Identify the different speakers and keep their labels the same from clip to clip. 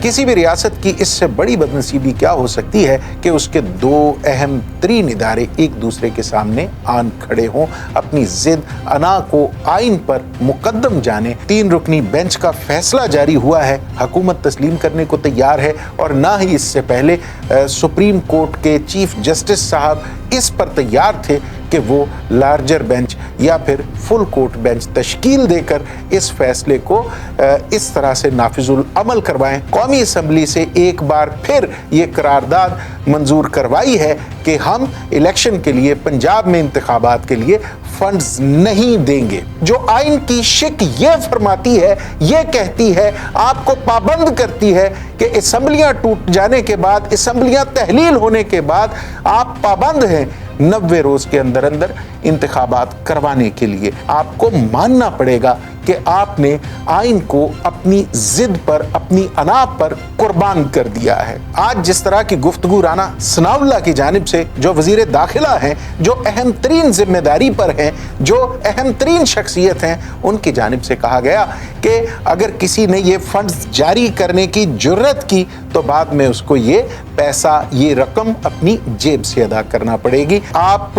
Speaker 1: किसी भी रियासत की इससे बड़ी बदनसीबी क्या हो सकती है कि उसके दो अहम तरीन इदारे एक दूसरे के सामने आन खड़े हों, अपनी जिद अना को आइन पर मुकद्दम जाने। 3 रुकनी बेंच का फैसला जारी हुआ है, हुकूमत तस्लीम करने को तैयार है और ना ही इससे पहले सुप्रीम कोर्ट के चीफ जस्टिस साहब इस पर तैयार थे कि वो लार्जर बेंच या फिर फुल कोर्ट बेंच तश्कील देकर इस फैसले को इस तरह से नाफिजुल अमल करवाएं। कौमी असम्बली से एक बार फिर ये करारदाद मंजूर करवाई है कि हम इलेक्शन के लिए, पंजाब में इंतखाबात के लिए फंड्स नहीं देंगे। जो आइन की शिक ये फरमाती है, ये कहती है, आपको पाबंद करती है कि असम्बलियां टूट जाने के बाद, असम्बलियां तहलील होने के बाद आप पाबंद हैं 90 रोज के अंदर अंदर इंतखाबात करवाने के लिए। आपको मानना पड़ेगा कि आपने आइन को अपनी जिद पर, अपनी अना पर कुर्बान कर दिया है। आज जिस तरह की गुफ्तगू राना सनाउल्लाह की जानिब से, जो वजीर दाखिला हैं, जो अहम तरीन जिम्मेदारी पर हैं, जो अहम तरीन शख्सियत हैं, उनकी जानिब से कहा गया कि अगर किसी ने ये फंड्स जारी करने की जुर्रत की तो बाद में उसको ये पैसा, ये रकम अपनी जेब से अदा करना पड़ेगी। आप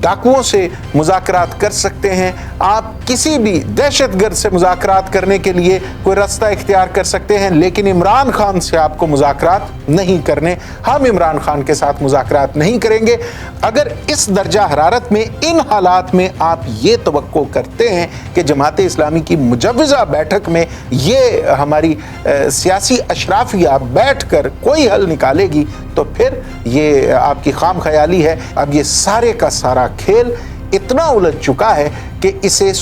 Speaker 1: डाकुओं से मुज़ाकरात कर सकते हैं, आप किसी भी दहशतगर्द से मुज़ाकरात करने के लिए कोई रास्ता इख्तियार कर सकते हैं, लेकिन इमरान खान से आपको मुज़ाकरात नहीं करने। हम इमरान खान के साथ मुज़ाकरात नहीं करेंगे। अगर इस दर्जा हरारत में, इन हालात में आप ये तवक्को करते हैं कि जमात इस्लामी की मुजव्वज़ा बैठक में ये हमारी सियासी अशराफिया बैठ कर कोई हल निकालेगी, तो फिर ये आपकी खाम ख्याली है। अब ये सारे का सारा खेल इतना उलझ चुका है कि इसे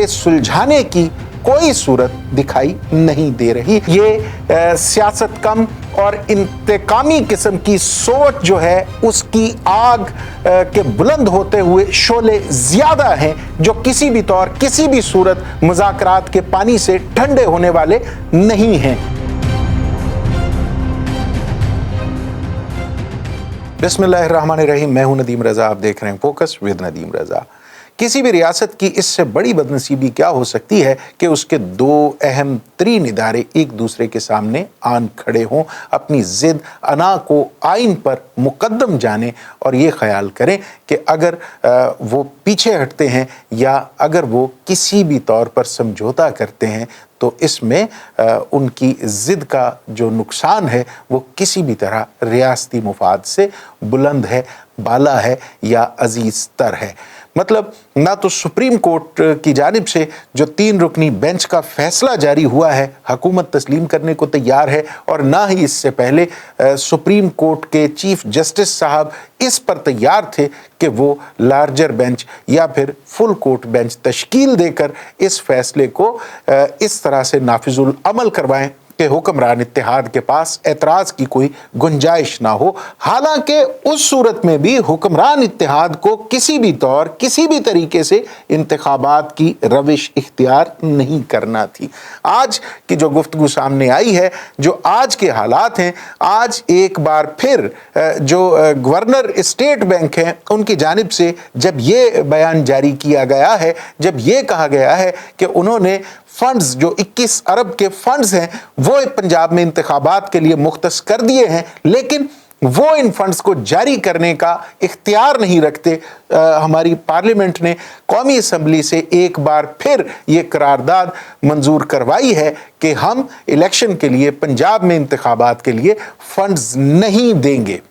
Speaker 1: सुलझाने की कोई सूरत दिखाई नहीं दे रही। ये सियासत कम और इंतकामी किस्म की सोच जो है, उसकी आग के बुलंद होते हुए शोले ज्यादा हैं, जो किसी भी तौर, किसी भी सूरत मुज़ाकरात के पानी से ठंडे होने वाले नहीं हैं। बिस्मिल्लाहिर्रहमानिर्रहीम। मैं हूं नदीम रज़ा, आप देख रहे हैं फोकस विद नदीम रज़ा। किसी भी रियासत की इससे बड़ी बदनसीबी क्या हो सकती है कि उसके दो अहम तरीन इदारे एक दूसरे के सामने आन खड़े हों, अपनी जिद अना को आइन पर मुकद्दम जाने और ये ख्याल करें कि अगर वो पीछे हटते हैं या अगर वो किसी भी तौर पर समझौता करते हैं तो इसमें उनकी जिद का जो नुकसान है वो किसी भी तरह रियासती मुफाद से बुलंद है, बाला है या अजीज तर है। मतलब ना तो सुप्रीम कोर्ट की जानिब से जो 3 रुकनी बेंच का फैसला जारी हुआ है, हुकूमत तस्लीम करने को तैयार है, और ना ही इससे पहले सुप्रीम कोर्ट के चीफ जस्टिस साहब इस पर तैयार थे कि वो लार्जर बेंच या फिर फुल कोर्ट बेंच तश्कील देकर इस फैसले को इस तरह से नाफिजुल अमल करवाएं कि हुक्मरान इत्तेहाद के पास एतराज़ की कोई गुंजाइश ना हो। हालांकि उस सूरत में भी हुक्मरान इत्तेहाद को किसी भी तौर, किसी भी तरीके से इंतखाबात की रविश इख्तियार नहीं करना थी। आज की जो गुफ्तगू सामने आई है, जो आज के हालात हैं, आज एक बार फिर जो गवर्नर स्टेट बैंक हैं उनकी जानिब से जब ये बयान जारी किया गया है, जब ये कहा गया है कि उन्होंने फंड्स, जो 21 अरब के फंड्स हैं, वो पंजाब में इंतखाबात के लिए मुख्तस कर दिए हैं, लेकिन वो इन फंड्स को जारी करने का इख्तियार नहीं रखते। हमारी पार्लियामेंट ने कौमी असम्बली से एक बार फिर ये करारदाद मंजूर करवाई है कि हम इलेक्शन के लिए, पंजाब में इंतखाबात के लिए फंड्स नहीं देंगे।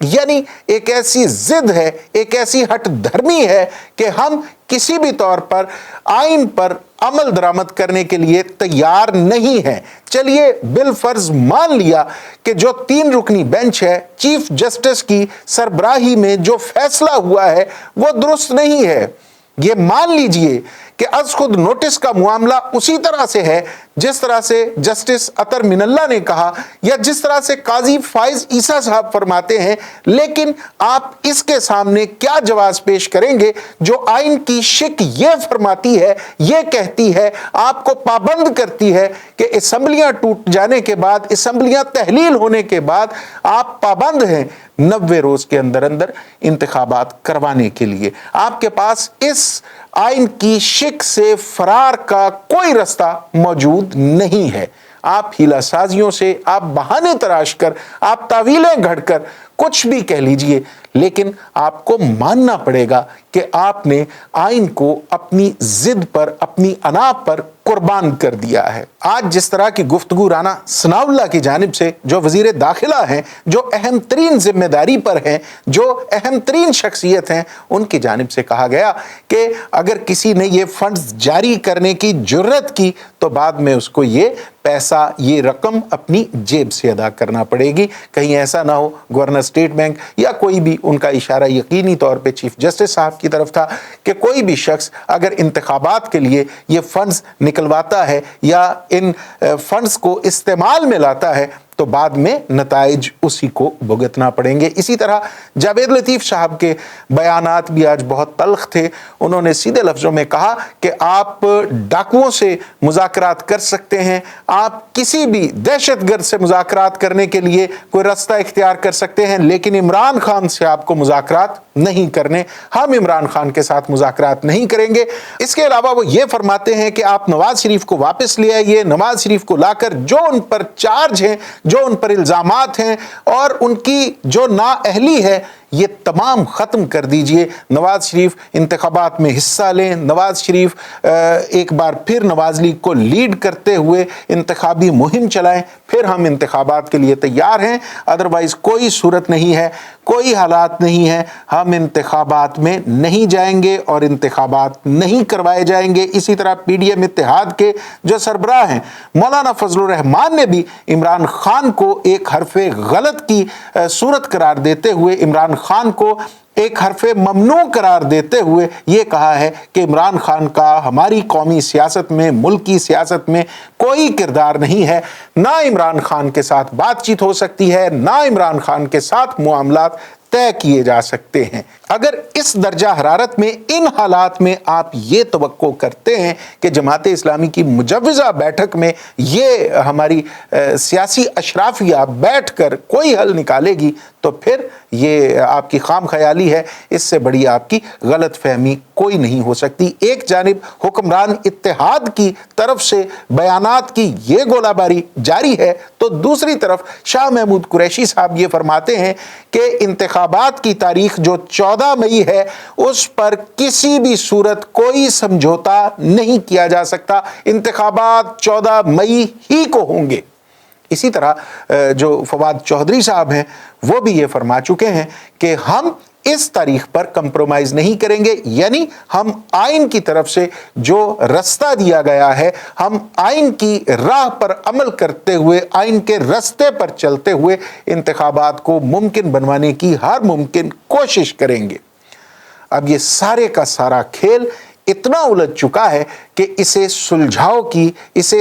Speaker 1: यानी एक ऐसी जिद है, एक ऐसी हट धर्मी है कि हम किसी भी तौर पर आइन पर अमल दरामद करने के लिए तैयार नहीं है। चलिए बिल फर्ज मान लिया कि जो 3 रुकनी बेंच है, चीफ जस्टिस की सरबराही में जो फैसला हुआ है वो दुरुस्त नहीं है। ये मान लीजिए कि अज खुद नोटिस का मामला उसी तरह से है जिस तरह से जस्टिस अतर मिनल्ला ने कहा या जिस तरह से काजी फाइज ईसा साहब फरमाते हैं, लेकिन आप इसके सामने क्या जवाब पेश करेंगे जो आइन की शिक ये फरमाती है, ये कहती है, आपको पाबंद करती है कि असम्बलियां टूट जाने के बाद, असम्बलियां तहलील होने के बाद आप पाबंद हैं 90 रोज के अंदर अंदर इंतखाबात करवाने के लिए। आपके पास इस आइन की शिक से फरार का कोई रास्ता मौजूद नहीं है। आप हीला साजियों से, आप बहाने तराश कर, आप तावीलें घड़ कर कुछ भी कह लीजिए, लेकिन आपको मानना पड़ेगा कि आपने आइन को अपनी जिद पर, अपनी अना पर कुर्बान कर दिया है। आज जिस तरह की गुफ्तगू राना सनाउल्लाह की जानिब से, जो वजीर दाखिला हैं, जो अहम तरीन जिम्मेदारी पर हैं, जो अहम तरीन शख्सियत हैं, उनकी जानिब से कहा गया कि अगर किसी ने ये फंड्स जारी करने की जुर्रत की तो बाद में उसको ये पैसा, ये रकम अपनी जेब से अदा करना पड़ेगी। कहीं ऐसा ना हो, गवर्नर स्टेट बैंक या कोई भी, उनका इशारा यकीनी तौर पे चीफ जस्टिस साहब की तरफ था कि कोई भी शख्स अगर इंतखाबात के लिए ये फंड्स निकलवाता है या इन फंड्स को इस्तेमाल में लाता है तो बाद में नताइज उसी को भुगतना पड़ेंगे। इसी तरह जावेद लतीफ़ साहब के बयानात भी आज बहुत तल्ख थे। उन्होंने सीधे लफ्ज़ों में कहा कि आप डाकुओं से मुज़ाकरात कर सकते हैं, आप किसी भी दहशतगर्द से मुज़ाकरात करने के लिए कोई रास्ता इख्तियार कर सकते हैं, लेकिन इमरान खान से आपको मुज़ाकरात नहीं करने, हम इमरान खान के साथ मुज़ाकरात नहीं करेंगे। इसके अलावा वो ये फरमाते हैं कि आप नवाज शरीफ को वापस ले आइए, नवाज शरीफ को लाकर जो उन पर चार्ज हैं, जो उन पर इल्ज़ामात हैं और उनकी जो नाअहली है, ये तमाम ख़त्म कर दीजिए। नवाज शरीफ इंतखाबात में हिस्सा लें, नवाज शरीफ एक बार फिर नवाज लीग को लीड करते हुए इंतखाबी मुहिम चलाएं, फिर हम इंतखाबात के लिए तैयार हैं। अदरवाइज़ कोई सूरत नहीं है, कोई हालात नहीं है, हम इंतखाबात में नहीं जाएंगे और इंतखाबात नहीं करवाए जाएंगे। इसी तरह PDM इत्तेहाद के जो सरबराह हैं मौलाना फजलुर रहमान ने भी इमरान खान को एक हरफ़े गलत की सूरत करार देते हुए, इमरान खान को एक हरफ़े ममनू करार देते हुए ये कहा है कि इमरान खान का हमारी कौमी सियासत में, मुल्की सियासत में कोई किरदार नहीं है, ना इमरान खान के साथ बातचीत हो सकती है, ना इमरान खान के साथ मुआमलात तय किए जा सकते हैं। अगर इस दर्जा हरारत में, इन हालात में आप ये तवक्को करते हैं कि जमात इस्लामी की मुजव्वज़ा बैठक में ये हमारी सियासी अशराफिया बैठ कर कोई हल निकालेगी, तो फिर ये आपकी खाम ख्याली है। इससे बड़ी आपकी गलत फहमी कोई नहीं हो सकती। एक जानिब हुक्मरान इत्तेहाद की तरफ से बयानात की ये गोलाबारी जारी है, तो दूसरी तरफ शाह महमूद कुरैशी साहब ये फरमाते हैं कि इंतखाबात की तारीख जो 14 मई है, उस पर किसी भी सूरत कोई समझौता नहीं किया जा सकता, इंतखाबात 14 मई ही को होंगे। इसी तरह जो फवाद चौधरी साहब हैं वो भी ये फरमा चुके हैं कि हम इस तारीख पर कंप्रोमाइज़ नहीं करेंगे, यानी हम आइन की तरफ से जो रास्ता दिया गया है, हम आइन की राह पर अमल करते हुए, आइन के रास्ते पर चलते हुए इंतखाबात को मुमकिन बनवाने की हर मुमकिन कोशिश करेंगे। अब ये सारे का सारा खेल इतना उलझ चुका है कि इसे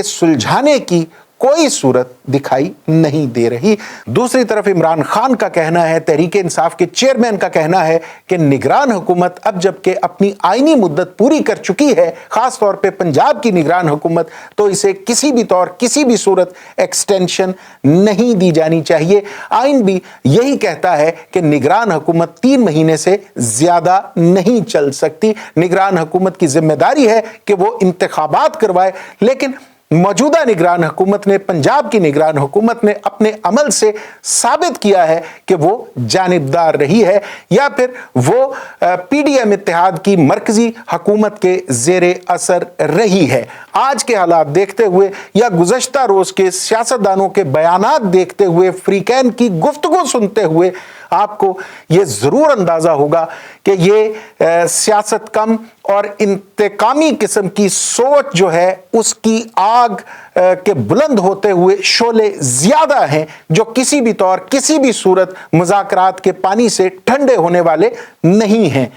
Speaker 1: सुलझाने की कोई सूरत दिखाई नहीं दे रही। दूसरी तरफ इमरान खान का कहना है, तहरीक इंसाफ के चेयरमैन का कहना है कि निगरान हुकूमत अब जबकि अपनी आईनी मुद्दत पूरी कर चुकी है, खास तौर पे पंजाब की निगरान हुकूमत, तो इसे किसी भी तौर, किसी भी सूरत एक्सटेंशन नहीं दी जानी चाहिए। आइन भी यही कहता है कि निगरान हुकूमत 3 महीने से ज्यादा नहीं चल सकती। निगरान हुकूमत की जिम्मेदारी है कि वो इंतखाबात करवाए, लेकिन मौजूदा निगरान हुकूमत ने, पंजाब की निगरान हुकूमत ने अपने अमल से साबित किया है कि वो जानिबदार रही है या फिर वो PDM इत्तेहाद की मरकजी हुकूमत के ज़ेरे असर रही है। आज के हालात देखते हुए या गुज़श्ता रोज़ के सियासतदानों के बयानात देखते हुए, फ्रीकैन की गुफ्तगू सुनते हुए आपको ये ज़रूर अंदाज़ा होगा कि ये सियासत कम और इंतकामी किस्म की सोच जो है, उसकी आग के बुलंद होते हुए शोले ज़्यादा हैं, जो किसी भी तौर, किसी भी सूरत मुज़ाकरात के पानी से ठंडे होने वाले नहीं हैं।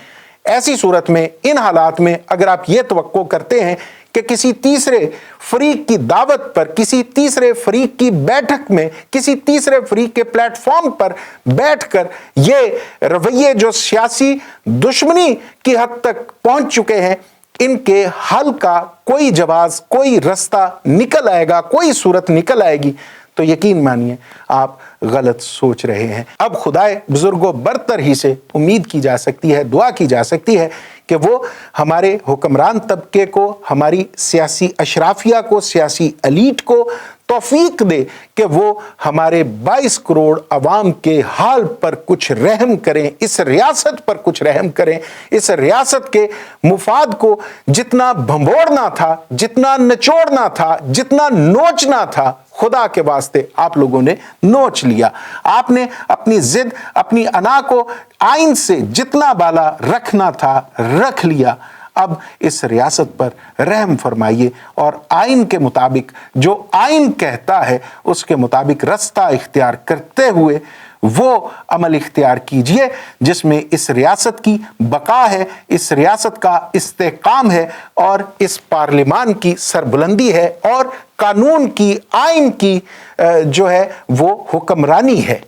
Speaker 1: ऐसी सूरत में, इन हालात में अगर आप ये तवक्को करते हैं कि किसी तीसरे फरीक की दावत पर, किसी तीसरे फरीक की बैठक में, किसी तीसरे फरीक के प्लेटफॉर्म पर बैठकर ये रवैये जो सियासी दुश्मनी की हद तक पहुंच चुके हैं, इनके हल का कोई जवाब, कोई रास्ता निकल आएगा, कोई सूरत निकल आएगी, तो यकीन मानिए आप गलत सोच रहे हैं। अब खुदाए बुजुर्गों बरतर ही से उम्मीद की जा सकती है, दुआ की जा सकती है कि वो हमारे हुक्मरान तबके को, हमारी सियासी अशराफिया को, सियासी एलीट को तौफीक दे कि वो हमारे 22 करोड़ अवाम के हाल पर कुछ रहम करें, इस रियासत पर कुछ रहम करें, इस रियासत के मुफाद को जितना भंबोड़ना था, जितना निचोड़ना था, जितना नोचना था, खुदा के वास्ते आप लोगों ने नोच लिया। आपने अपनी जिद, अपनी अना को आइन से जितना बाला रखना था रख लिया। अब इस रियासत पर रहम फरमाइए और आइन के मुताबिक, जो आइन कहता है उसके मुताबिक रास्ता इख्तियार करते हुए वो अमल इख्तियार कीजिए जिसमें इस रियासत की बका है, इस रियासत का इस्तेकाम है और इस पार्लिमान की सरबुलंदी है और कानून की, आइन की जो है वो हुक्मरानी है।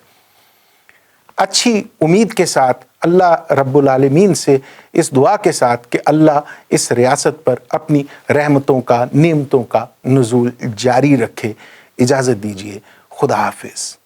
Speaker 1: अच्छी उम्मीद के साथ अल्लाह रब्बुल आलमीन से इस दुआ के साथ कि अल्लाह इस रियासत पर अपनी रहमतों का, नेमतों का नुज़ूल जारी रखे। इजाज़त दीजिए। खुदा हाफिज़।